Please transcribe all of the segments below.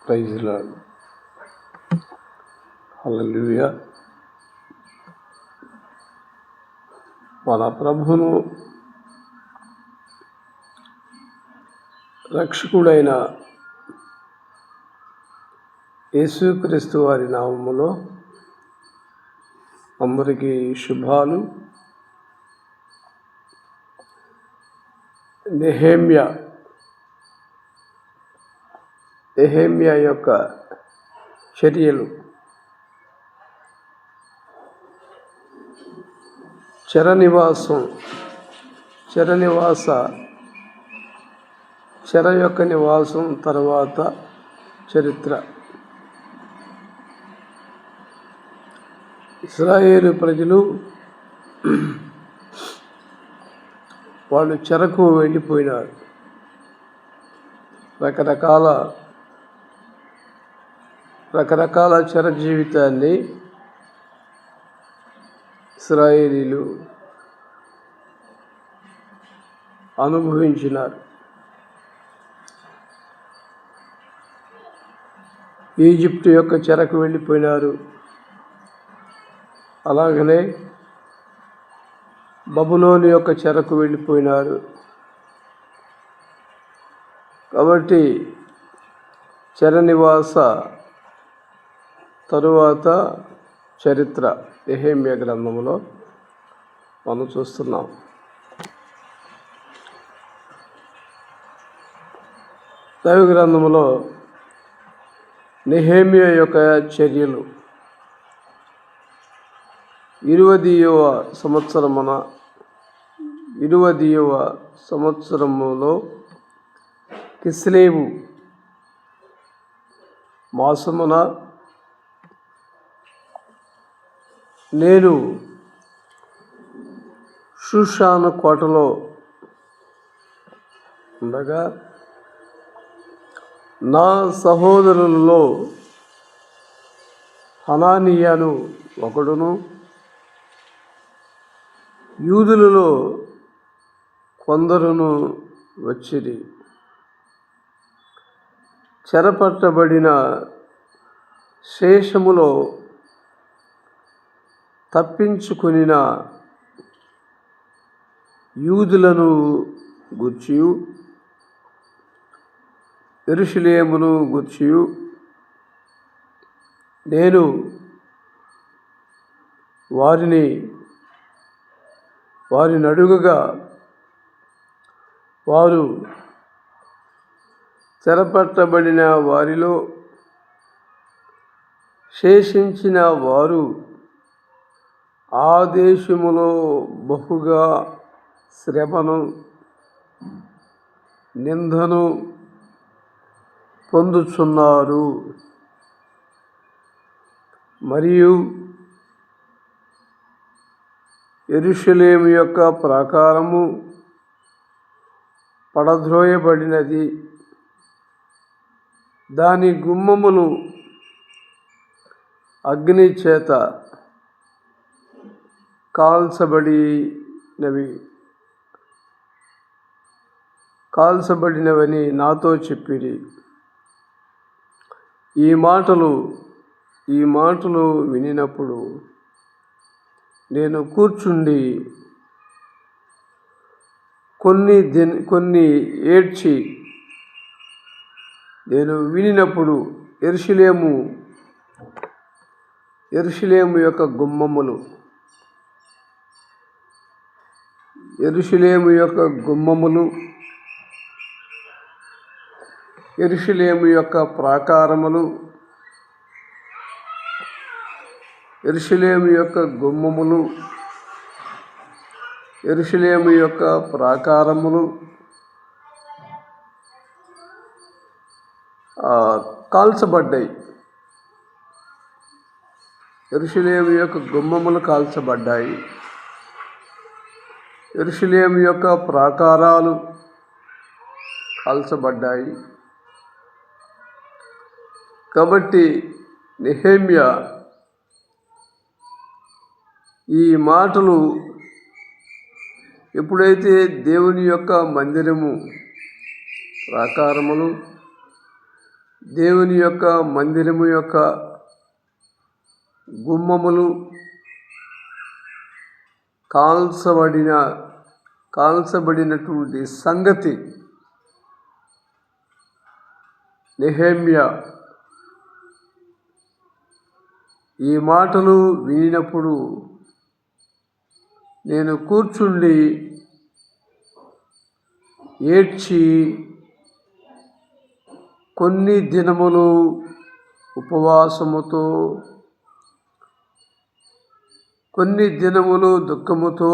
Praise lord. హల్లెలూయా. మన ప్రభువును రక్షకుడైన యేసుక్రీస్తు వారి నామములో అందరికీ శుభాలు. నెహెమ్యా యొక్క చర్యలు. చెర యొక్క నివాసం తర్వాత చరిత్ర. ఇశ్రాయేలు ప్రజలు వాళ్ళు చెరకు వెళ్ళిపోయినారు. రకరకాల చెర జీవితాన్ని ఇశ్రాయేలీలు అనుభవించినారు. ఈజిప్ట్ యొక్క చెరకు వెళ్ళిపోయినారు. అలాగనే బబులోను యొక్క చెరకు వెళ్ళిపోయినారు. కాబట్టి చెర నివాస తరువాత చరిత్ర నెహెమ్యా గ్రంథంలో మనం చూస్తున్నాం. దైవ గ్రంథంలో నెహెమ్యా యొక్క చర్యలు 20వ సంవత్సరములో కిస్లేవు మాసమున నేను షూషాను కోటలో ఉండగా నా సహోదరులలో హనానీయాను ఒకడును, యూదులలో కొందరును వచ్చిరి. చెరపట్టబడిన శేషములో తప్పించుకొనిన యూదులను గూర్చియు యెరూషలేమును గూర్చియు నేను వారిని అడుగగా వారు చెరపట్టబడిన వారిలో శేషించిన వారు ఆ దేశములో బహుగా శ్రమను నిందను పొందుచున్నారు. మరియు యెరూషలేము యొక్క ప్రాకారము పడద్రోయబడినది, దాని గుమ్మములు అగ్ని చేత కాల్చబడినవని నాతో చెప్పిరి. ఈ మాటలు వినినప్పుడు నేను కూర్చుండి కొన్ని ఏడ్చి, నేను వినినప్పుడు యెరూషలేము యొక్క గుమ్మములు, యెరూషలేము యొక్క ప్రాకారములు, యెరూషలేము యొక్క గుమ్మములు, యెరూషలేము యొక్క ప్రాకారములు కాల్చబడ్డాయి. యెరూషలేము యొక్క గుమ్మములు కాల్చబడ్డాయి. యెరూషలేము యొక్క ప్రాకారాలు కాల్చబడ్డాయి. కాబట్టి నెహెమ్యా ఈ మాటలు ఎప్పుడైతే దేవుని యొక్క మందిరము ప్రాకారములు దేవుని యొక్క మందిరము యొక్క గుమ్మములు కాల్చబడినటువంటి సంగతి నెహెమ్యా ఈ మాటలు వినినప్పుడు నేను కూర్చుండి ఏడ్చి కొన్ని దినములు ఉపవాసముతో, కొన్ని దినములు దుఃఖముతో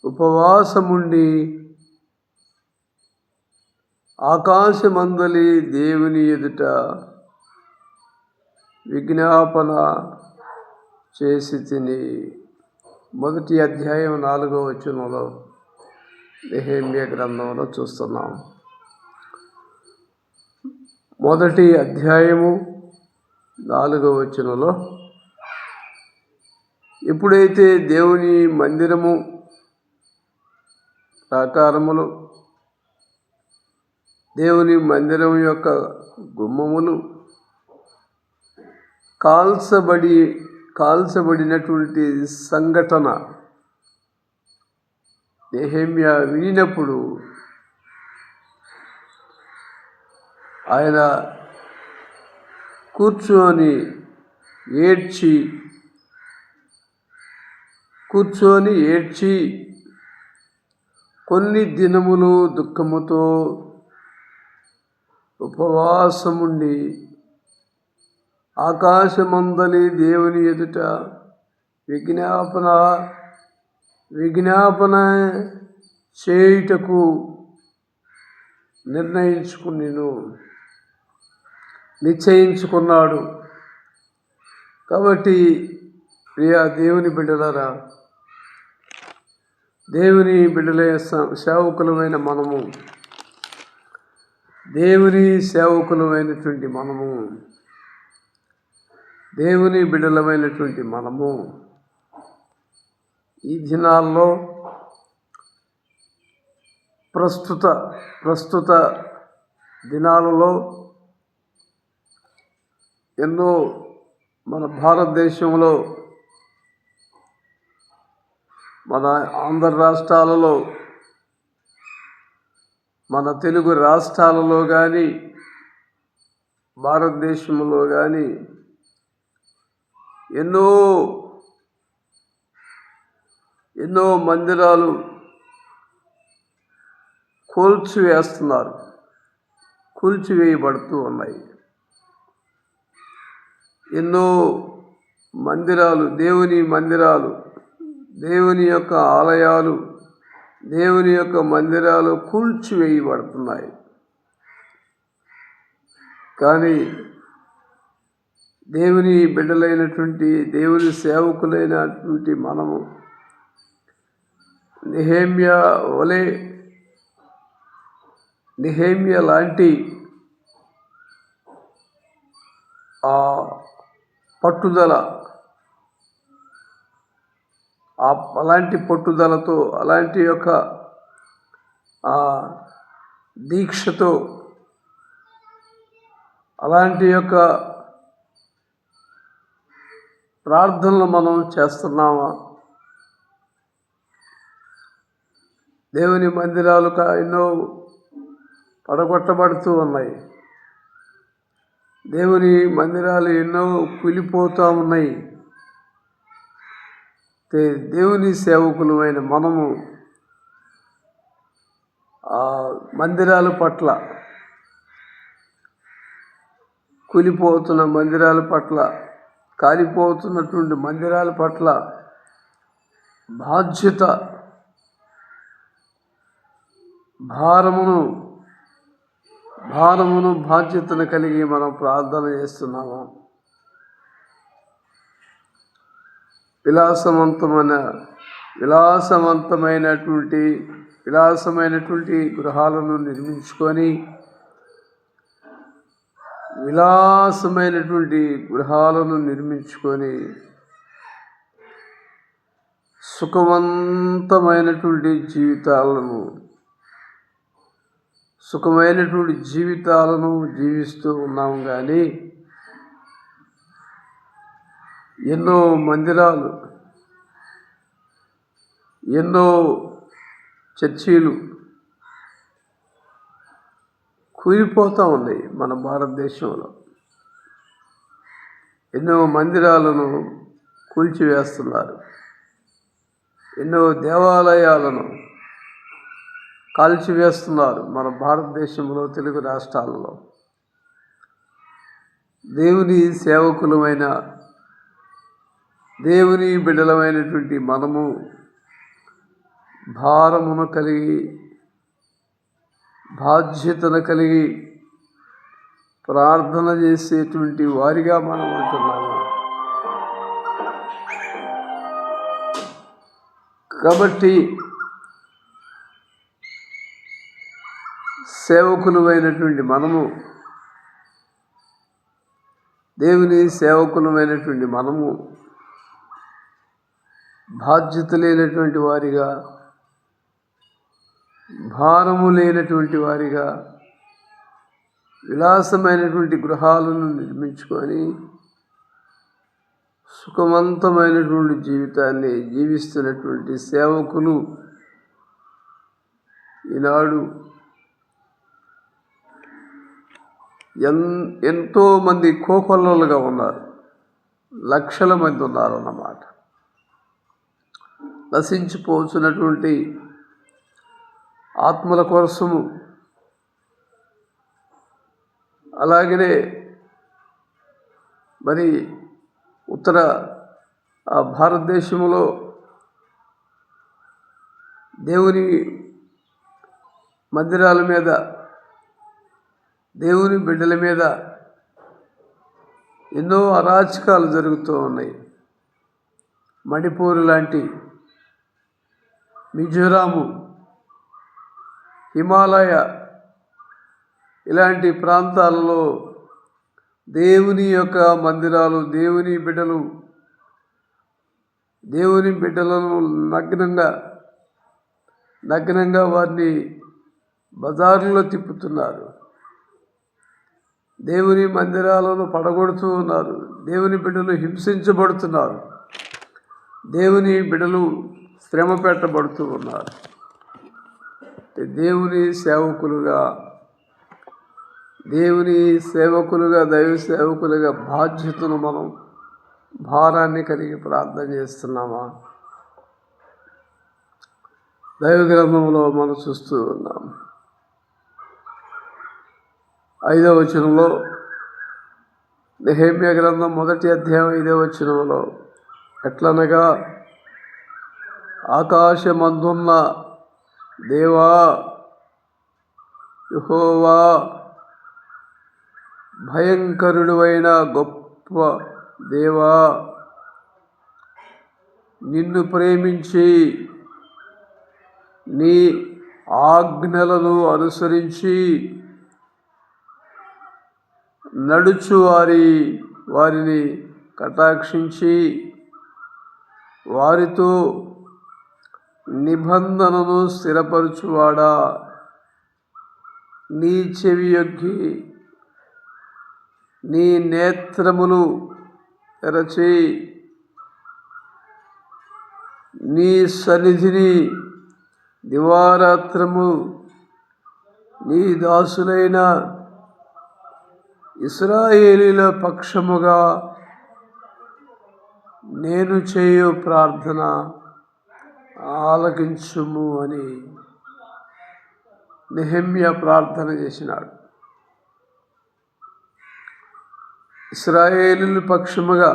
ఉపవాసముండి ఆకాశమందలి దేవుని ఎదుట విజ్ఞాపన చేసి తిని. 1వ అధ్యాయం 4వ వచనంలో నెహెమ్యా గ్రంథంలో చూస్తున్నాం. 1వ అధ్యాయము 4వ వచనంలో ఎప్పుడైతే దేవుని మందిరము ప్రాకారములు, దేవుని మందిరం యొక్క గుమ్మములు కాల్చబడినటువంటి సంఘటన నెహెమ్యా వినినప్పుడు ఆయన కూర్చొని ఏడ్చి కొన్ని దినములు దుఃఖముతో ఉపవాసముండి ఆకాశమందలి దేవుని ఎదుట విజ్ఞాపన చేయుటకు నిశ్చయించుకున్నాడు. కాబట్టి ప్రియ దేవుని బిడ్డలారా, దేవుని బిడ్డలైన సేవకులమైన మనము, దేవుని సేవకులమైనటువంటి మనము, దేవుని బిడ్డలమైనటువంటి మనము ఈ దినాల్లో ప్రస్తుత దినాలలో ఎన్నో మన భారతదేశంలో, మన ఆంధ్ర రాష్ట్రాలలో, మన తెలుగు రాష్ట్రాలలో కానీ, భారతదేశంలో కానీ ఎన్నో మందిరాలు కూల్చివేయబడుతూ ఉన్నాయి. ఎన్నో మందిరాలు, దేవుని యొక్క ఆలయాలు, దేవుని యొక్క మందిరాలు కూల్చివేయబడుతున్నాయి. కానీ దేవుని బిడ్డలైనటువంటి, దేవుని సేవకులైనటువంటి మనము నెహెమ్యా లాంటి ఆ పట్టుదల, అలాంటి పట్టుదలతో, అలాంటి యొక్క దీక్షతో, అలాంటి యొక్క ప్రార్థనలు మనం చేస్తున్నామా? దేవుని మందిరాలు ఎన్నో పడగొట్టబడుతూ ఉన్నాయి. దేవుని మందిరాలు ఎన్నో కూలిపోతూ ఉన్నాయి. దేవుని సేవకులమైన మనము ఆ మందిరాల పట్ల, కూలిపోతున్న మందిరాల పట్ల, కాలిపోతున్నటువంటి మందిరాల పట్ల బాధ్యతను కలిగి మనం ప్రార్థన చేస్తున్నాము. విలాసమైనటువంటి గృహాలను నిర్మించుకొని, సుఖవంతమైనటువంటి జీవితాలను, సుఖమైనటువంటి జీవితాలను జీవిస్తూ ఉన్నాం. కానీ ఎన్నో మందిరాలు, ఎన్నో చర్చీలు కూలిపోతూ ఉన్నాయి. మన భారతదేశంలో ఎన్నో మందిరాలను కూల్చివేస్తున్నారు. ఎన్నో దేవాలయాలను కాల్చివేస్తున్నారు మన భారతదేశంలో, తెలుగు రాష్ట్రాలలో. దేవుని సేవకులమైన, దేవుని బిడ్డలమైనటువంటి మనము భారమును కలిగి, బాధ్యతను కలిగి ప్రార్థన చేసేటువంటి వారిగా మనం ఉంటున్నాము. కాబట్టి సేవకులమైనటువంటి మనము, దేవుని సేవకులమైనటువంటి మనము బాధ్యత లేనటువంటి వారిగా, భారము లేనటువంటి వారిగా విలాసమైనటువంటి గృహాలను నిర్మించుకొని సుఖవంతమైనటువంటి జీవితాన్ని జీవిస్తున్నటువంటి సేవకులు ఈనాడు ఎంతోమంది కోకొల్లలుగా ఉన్నారు. లక్షల మంది ఉన్నారన్నమాట. నశించిపోతున్నటువంటి ఆత్మల కోసము, అలాగనే మరి ఉత్తర భారతదేశంలో దేవుని మందిరాల మీద, దేవుని బిడ్డల మీద ఎన్నో అరాచకాలు జరుగుతూ ఉన్నాయి. మణిపూర్ లాంటి, మిజోరాము, హిమాలయ ఇలాంటి ప్రాంతాలలో దేవుని యొక్క మందిరాలు, దేవుని బిడ్డలను నగ్నంగా వారిని బజారులో తిప్పుతున్నారు. దేవుని మందిరాలను పడగొడుతూ ఉన్నారు. దేవుని బిడ్డలు హింసించబడుతున్నారు. దేవుని బిడ్డలు శ్రమ పెట్టబడుతూ ఉన్నారు. దేవుని సేవకులుగా, దైవ సేవకులుగా బాధ్యతను మనం, భారాన్ని కలిగి ప్రార్థన చేస్తున్నామా? దైవ గ్రంథంలో మనం చూస్తూ ఉన్నాం. 5వ వచనంలో, నెహెమ్యా గ్రంథం 1వ అధ్యాయం 5వ వచనంలో, ఎట్లనగా ఆకాశమందున్న దేవా యెహోవా, భయంకరుడువైన గొప్ప దేవా, నిన్ను ప్రేమించి నీ ఆజ్ఞలను అనుసరించి నడుచు వారిని కటాక్షించి వారితో నిబంధనను స్థిరపరచువాడా, నీ చెవి యొగ్గి నీ నేత్రములు తెరచి నీ సన్నిధిని దివారాత్రము నీ దాసులైన ఇశ్రాయేలీల పక్షముగా నేను చేయు ప్రార్థన ఆలకించుము అని నెహెమ్యా ప్రార్థన చేసినాడు. ఇశ్రాయేలీల పక్షముగా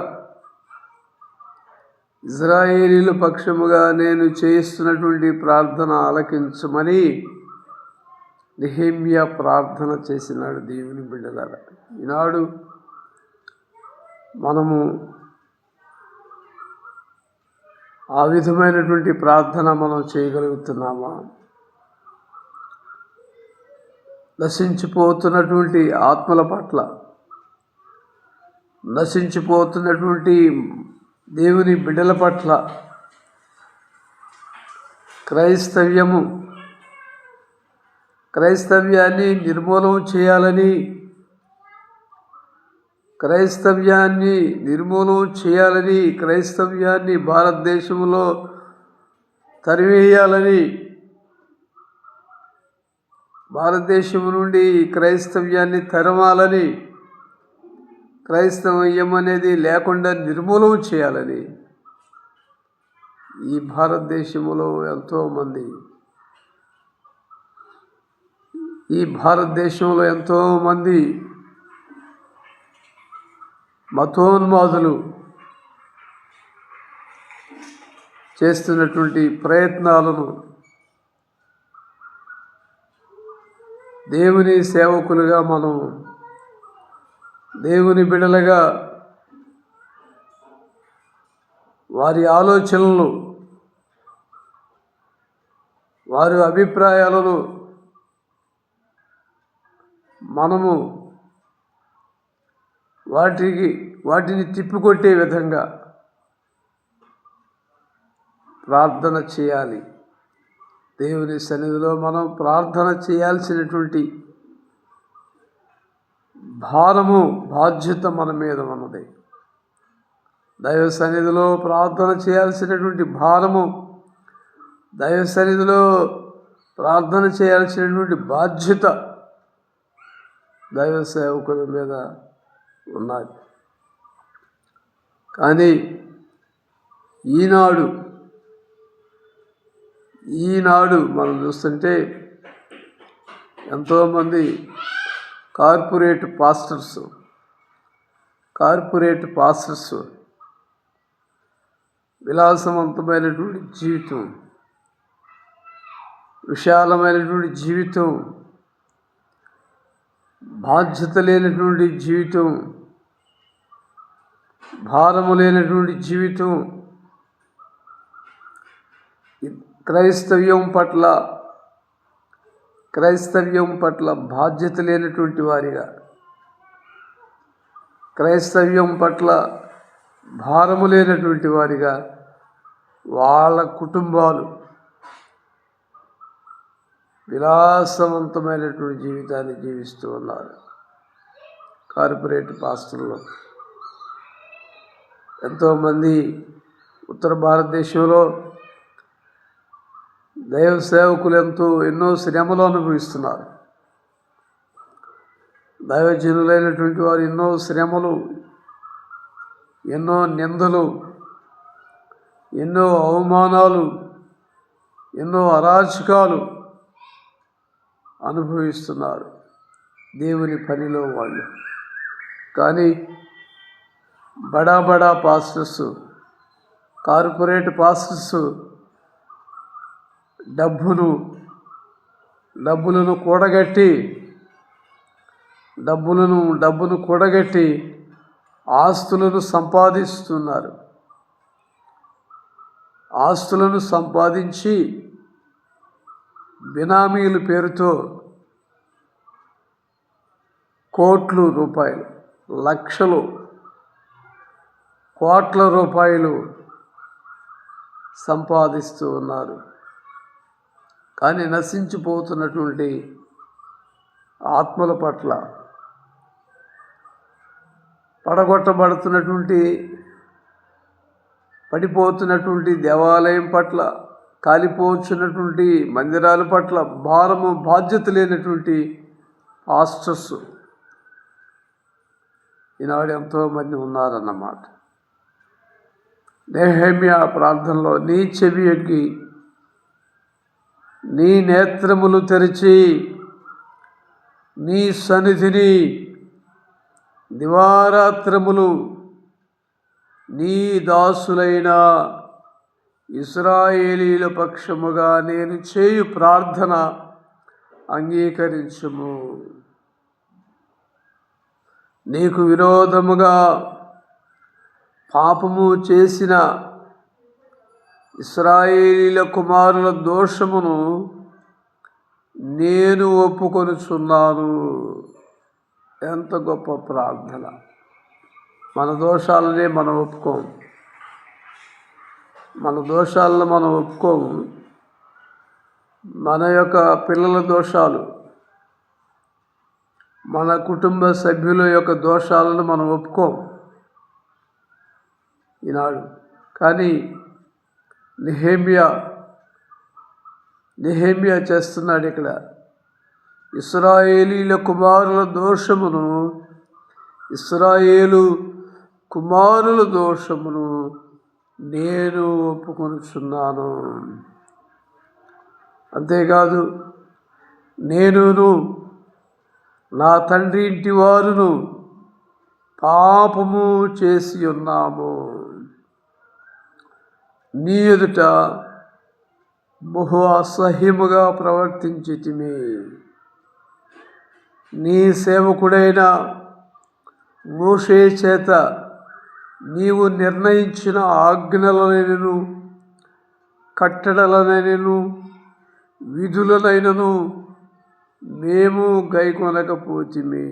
నేను చేయిస్తున్నటువంటి ప్రార్థన ఆలకించమని నెహెమ్యా ప్రార్థన చేసినాడు. దేవుని బిడ్డలారా, ఈనాడు మనము ఆ విధమైనటువంటి ప్రార్థన మనం చేయగలుగుతున్నామా? నశించిపోతున్నటువంటి ఆత్మల పట్ల, నశించిపోతున్నటువంటి దేవుని బిడ్డల పట్ల క్రైస్తవ్యము క్రైస్తవ్యాన్ని నిర్మూలన చేయాలని, క్రైస్తవ్యాన్ని భారతదేశంలో తరివేయాలని, భారతదేశం నుండి క్రైస్తవ్యాన్ని తరమాలని, క్రైస్తవ్యం అనేది లేకుండా నిర్మూలన చేయాలని ఈ భారతదేశంలో ఎంతోమంది మతోన్మాదులు చేస్తున్నటువంటి ప్రయత్నాలను దేవుని సేవకులుగా మనం, దేవుని బిడ్డలుగా వారి ఆలోచనలు, వారి అభిప్రాయాలను మనము వాటిని తిప్పికొట్టే విధంగా ప్రార్థన చేయాలి. దేవుని సన్నిధిలో మనం ప్రార్థన చేయాల్సినటువంటి బాధ్యత మన మీద ఉన్నది. దైవ సన్నిధిలో ప్రార్థన చేయాల్సినటువంటి దైవ సన్నిధిలో ప్రార్థన చేయాల్సినటువంటి బాధ్యత దైవ సేవకుల మీద ఉన్నది. కానీ ఈనాడు మనం చూస్తుంటే ఎంతోమంది కార్పొరేట్ పాస్టర్స్ విలాసవంతమైనటువంటి జీవితం, విశాలమైనటువంటి జీవితం, బాధ్యత లేనటువంటి జీవితం, భారము లేనటువంటి జీవితం, క్రైస్తవ్యం పట్ల బాధ్యత లేనటువంటి వారిగా, క్రైస్తవ్యం పట్ల భారము లేనటువంటి వారిగా వాళ్ళ కుటుంబాలు విలాసవంతమైనటువంటి జీవితాన్ని జీవిస్తూ ఉన్నారు. కార్పొరేట్ పాస్టర్లు ఎంతోమంది ఉత్తర భారతదేశంలో దైవ సేవకులు ఎన్నో శ్రమలు అనుభవిస్తున్నారు. దైవజనులైనటువంటి వారు ఎన్నో శ్రమలు, ఎన్నో నిందలు, ఎన్నో అవమానాలు, ఎన్నో అరాచకాలు అనుభవిస్తున్నారు దేవుని పనిలో వాళ్ళు. కానీ బడా పాస్టర్స్, కార్పొరేట్ పాస్టర్స్ డబ్బులను కూడగట్టి ఆస్తులను సంపాదిస్తున్నారు. ఆస్తులను సంపాదించి బినామీల పేరుతో కోట్ల రూపాయలు సంపాదిస్తూ ఉన్నారు. కానీ నశించిపోతున్నటువంటి ఆత్మల పట్ల, పడిపోతున్నటువంటి దేవాలయం పట్ల, కాలిపోతున్నటువంటి మందిరాల పట్ల బాధ్యత లేనటువంటి పాస్టర్స్ ఈనాడు ఎంతోమంది ఉన్నారన్నమాట. నెహెమ్యా ప్రార్థనలో నీ చెవి ఎక్కి నీ నేత్రములు తెరిచి నీ సన్నిధిని దివారాత్రములు నీ దాసులైన ఇశ్రాయేలీల పక్షముగా నేను చేయు ప్రార్థన అంగీకరించుము. నీకు విరోధముగా పాపము చేసిన ఇశ్రాయేలీల కుమారుల దోషమును నేను ఒప్పుకొనుచున్నాను. ఎంత గొప్ప ప్రార్థన! మన దోషాలనే మనం ఒప్పుకోము. మన యొక్క పిల్లల దోషాలు, మన కుటుంబ సభ్యుల యొక్క దోషాలను మనం ఒప్పుకోం ఈనాడు. కానీ నెహెమ్యా చేస్తున్నాడు ఇక్కడ. ఇశ్రాయేలీల కుమారుల దోషమును నేను ఒప్పుకొనుచున్నాను. అంతేకాదు, నేనును నా తండ్రి ఇంటి వారును పాపము చేసి ఉన్నాము. నీ ఎదుట బహు అసహ్యముగా ప్రవర్తించితిమి. నీ సేవకుడైన మోషే చేత నీవు నిర్ణయించిన ఆజ్ఞలనైనను కట్టడలనైనను విధులనైనను మేము గైకొనకపోతిమి.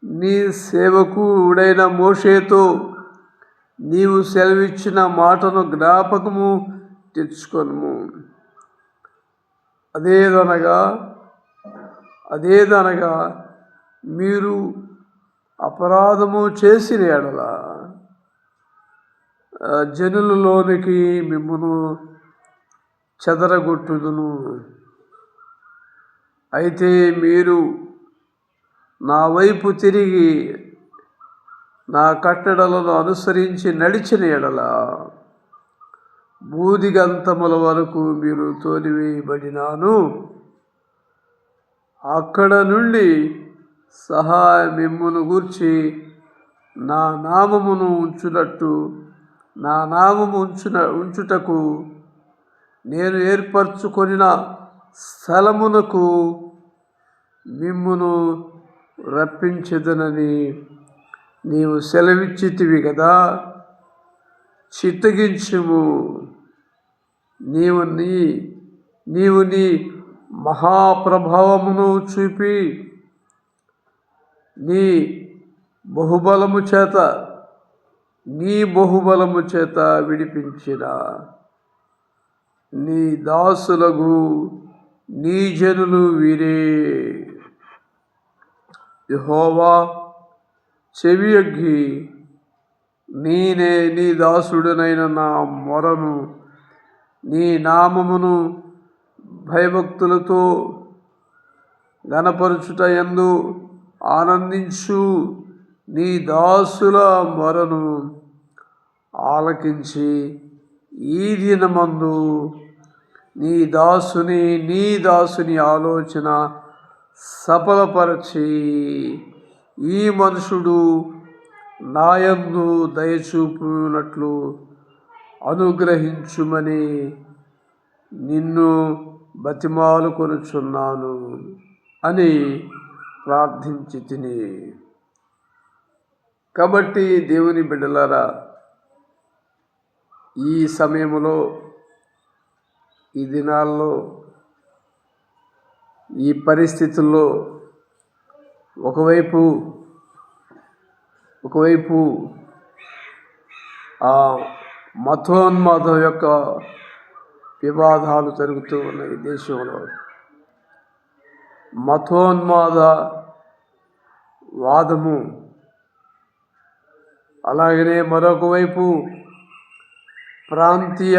నీ సేవకుడైన మోషేతో నీవు సెలవిచ్చిన మాటను జ్ఞాపకము తెచ్చుకొనుము. అదేదనగా మీరు అపరాధము చేసిన ఎడల జనులలోనికి మిమ్మును చెదరగొట్టుదును. అయితే మీరు నా వైపు తిరిగి నా కట్టడలను అనుసరించి నడిచిన ఎడల బూదిగంతముల వరకు మీరు తోలివేయబడినాను. అక్కడ నుండి మిమ్మును గూర్చి నా నామమును ఉంచుటకు నేను ఏర్పరచుకొనిన స్థలమునకు మిమ్మును రప్పించెదనని నీవు సెలవిచ్చితివి కదా. చిత్తగించుము. నీవు నీ మహాప్రభావమును చూపి నీ బహుబలము చేత విడిపించిన నీ దాసులకు నీ జనులు వీరే. యెహోవా, చెవియొగ్గి నీ దాసుడనైన నా మొరను, నీ నామమును భయభక్తులతో ఘనపరచుట యందు ఆనందించు నీ దాసుల మొరను ఆలకించి ఈ దినమందు నీ దాసుని ఆలోచన సఫలపరచి ఈ మనుషుడు నాయందు దయచూపునట్లు అనుగ్రహించుమని నిన్ను బతిమాలుకొనుచున్నాను అని ప్రార్థించి తిని. కాబట్టి దేవుని బిడ్డలారా, ఈ సమయంలో, ఈ దినాల్లో, ఈ పరిస్థితుల్లో ఒకవైపు ఆ మతోన్మాదం యొక్క వివాదాలు జరుగుతూ ఉన్నాయి దేశంలో. మతోన్మాద వాదము, అలాగనే మరొక వైపు ప్రాంతీయ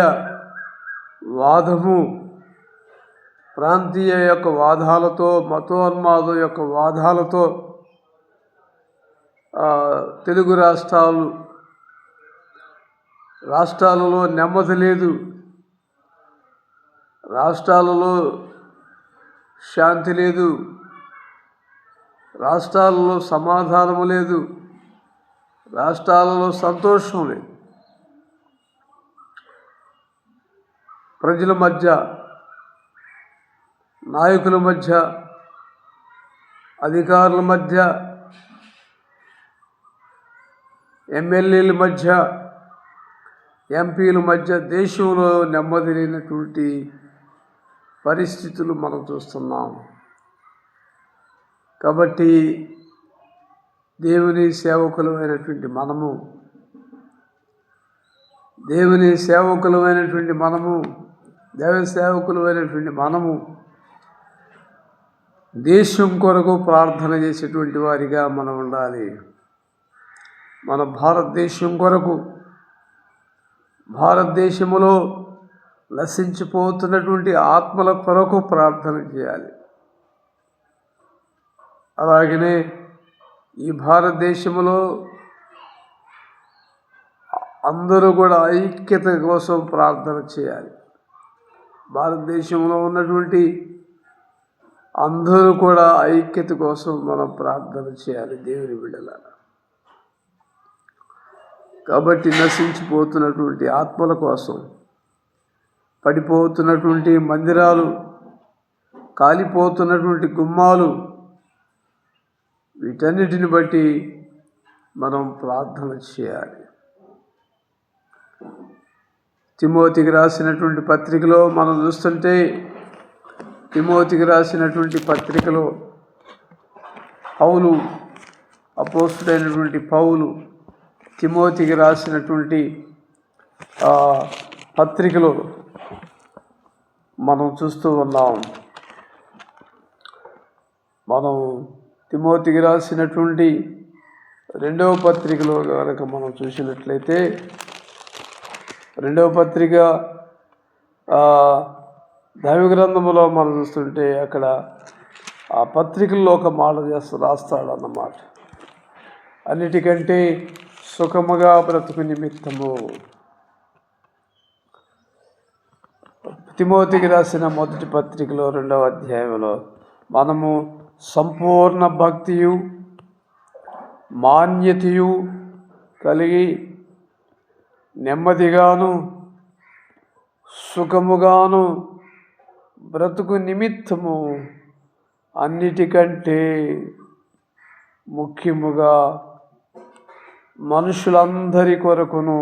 యొక్క వాదాలతో, మతోన్మాదం యొక్క వాదాలతో తెలుగు రాష్ట్రాలలో నెమ్మది లేదు, రాష్ట్రాలలో శాంతి లేదు, రాష్ట్రాలలో సమాధానము లేదు, రాష్ట్రాలలో సంతోషం లేదు. ప్రజల మధ్య, నాయకుల మధ్య, అధికారుల మధ్య, ఎమ్మెల్యేల మధ్య, ఎంపీల మధ్య దేశంలో నెమ్మది లేనటువంటి పరిస్థితులు మనం చూస్తున్నాం. కాబట్టి దేవుని సేవకులమైనటువంటి మనము దేశం కొరకు ప్రార్థన చేసేటువంటి వారిగా మనం ఉండాలి. మన భారతదేశం కొరకు, భారతదేశంలో నశించిపోతున్నటువంటి ఆత్మల కొరకు ప్రార్థన చేయాలి. అలాగనే ఈ భారతదేశంలో అందరూ కూడా ఐక్యత కోసం ప్రార్థన చేయాలి. భారతదేశంలో ఉన్నటువంటి అందరూ కూడా ఐక్యత కోసం మనం ప్రార్థన చేయాలి దేవుని బిడ్డలారా. కాబట్టి నశించిపోతున్నటువంటి ఆత్మల కోసం, పడిపోతున్నటువంటి మందిరాలు, కాలిపోతున్నటువంటి గుమ్మాలు, వీటన్నిటిని బట్టి మనం ప్రార్థన చేయాలి. తిమోతికి రాసినటువంటి పత్రికలో మనం చూస్తుంటే, తిమోతికి రాసినటువంటి పత్రికలో పౌలు, అపోస్తుడైనటువంటి పౌలు తిమోతికి రాసినటువంటి పత్రికలో మనం చూస్తూ ఉన్నాం. మనం తిమోతికి రాసినటువంటి 2వ పత్రికలో కనుక మనం చూసినట్లయితే, 2వ పత్రిక దైవ గ్రంథంలో మనం చూస్తుంటే అక్కడ ఆ పత్రికల్లో ఒక మాట రాస్తాడన్నమాట. అన్నిటికంటే సుఖముగా బ్రతుకు నిమిత్తము. తిమోతికి రాసిన మొదటి పత్రికలో 2వ అధ్యాయంలో మనము సంపూర్ణ భక్తియు మాన్యతయు కలిగి నెమ్మదిగాను సుఖముగాను బ్రతుకు నిమిత్తము అన్నిటికంటే ముఖ్యముగా మనుషులందరి కొరకును,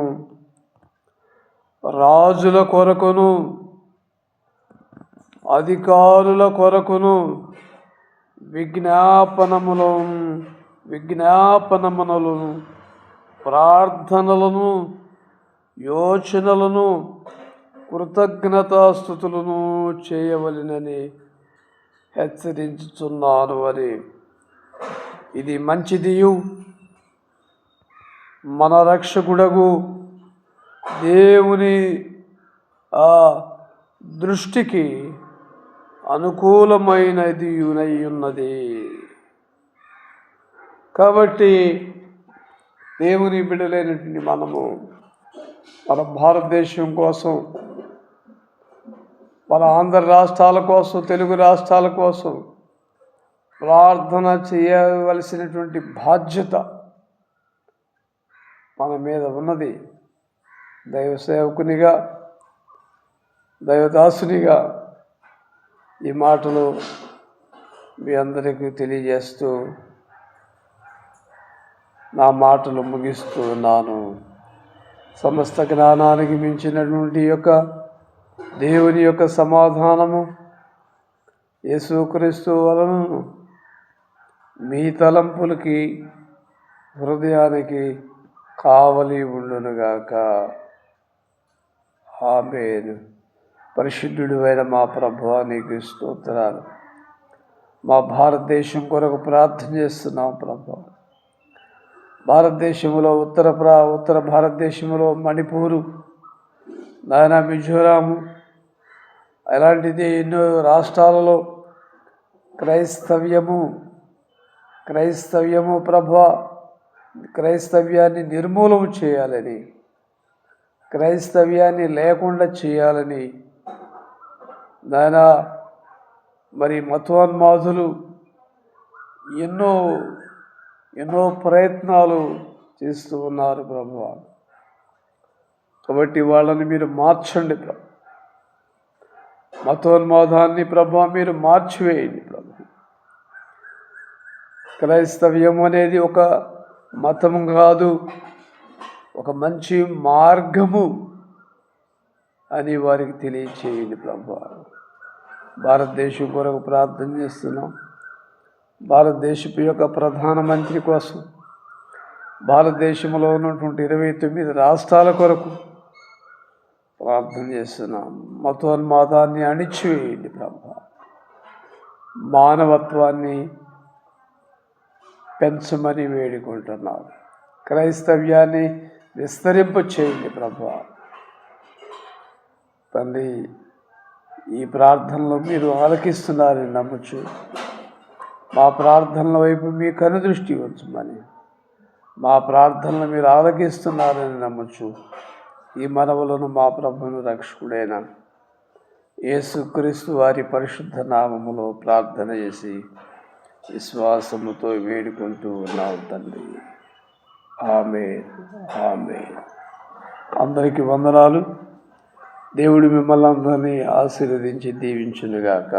రాజుల కొరకును, అధికారుల కొరకును విజ్ఞాపనములను ప్రార్థనలను యోచనలను కృతజ్ఞతాస్తుతులను చేయవలెనని హెచ్చరించుచున్నాను అని. ఇది మంచిదియు మన రక్షకుడగు దేవుని దృష్టికి అనుకూలమైనది ఉన్నది. కాబట్టి దేవుని బిడ్డలైనటువంటి మనము మన భారతదేశం కోసం, మన ఆంధ్ర రాష్ట్రాల కోసం, తెలుగు రాష్ట్రాల కోసం ప్రార్థన చేయవలసినటువంటి బాధ్యత మన మీద ఉన్నది. దైవ సేవకునిగా, దైవదాసునిగా ఈ మాటలు మీ అందరికీ తెలియజేస్తూ నా మాటలు ముగిస్తూ ఉన్నాను. సమస్త జ్ఞానానికి మించినటువంటి యొక్క దేవుని యొక్క సమాధానము యేసుక్రీస్తు వలన మీ తలంపులకి, హృదయానికి కావలి ఉండునుగాక. ఆమేన్. పరిశుద్ధుడు అయిన మా ప్రభువా, నీకు స్తోత్రాలు. మా భారతదేశం కొరకు ప్రార్థన చేస్తున్నాం ప్రభువా. భారతదేశంలో ఉత్తర భారతదేశంలో మణిపూరు, నాయన మిజోరాము, అలాంటిది ఎన్నో రాష్ట్రాలలో క్రైస్తవ్యము ప్రభువా, క్రైస్తవ్యాన్ని నిర్మూలన చేయాలని, క్రైస్తవ్యాన్ని లేకుండా చేయాలని నాయన మరి మతోన్మాదులు ఎన్నో ప్రయత్నాలు చేస్తూ ఉన్నారు ప్రభువా. కాబట్టి వాళ్ళని మీరు మార్చండి ప్రభు. మతోన్మాదాన్ని ప్రభువా మీరు మార్చివేయండి ప్రభు. క్రైస్తవ్యం అనేది ఒక మతం కాదు, ఒక మంచి మార్గము అని వారికి తెలియచేయండి ప్రభువా. భారతదేశం కొరకు ప్రార్థన చేస్తున్నాం. భారతదేశపు యొక్క ప్రధానమంత్రి కోసం, భారతదేశంలో ఉన్నటువంటి 29 రాష్ట్రాల కొరకు ప్రార్థన చేస్తున్నాం. మతోన్మాదాన్ని అణిచివేయండి ప్రభువా. మానవత్వాన్ని పెంచమని వేడుకుంటున్నాను. క్రైస్తవ్యాన్ని విస్తరింప చేయండి ప్రభువా. తండ్రి, ఈ ప్రార్థనలో మీరు ఆలకిస్తున్నారని నమ్ముచు మా ప్రార్థనల వైపు మీ కనుదృష్టి ఉంచమని, మా ప్రార్థనలు మీరు ఆలకిస్తున్నారని నమ్ముచు ఈ మనవులను మా ప్రభువును రక్షకుడైన యేసుక్రీస్తు వారి పరిశుద్ధ నామములో ప్రార్థన చేసి విశ్వాసముతో వేడుకుంటూ ఉన్నాం తండ్రి. ఆమేన్, ఆమేన్. అందరికీ వందనాలు. దేవుడు మిమ్మల్ని అందరినీ ఆశీర్వదించి దీవించునుగాక.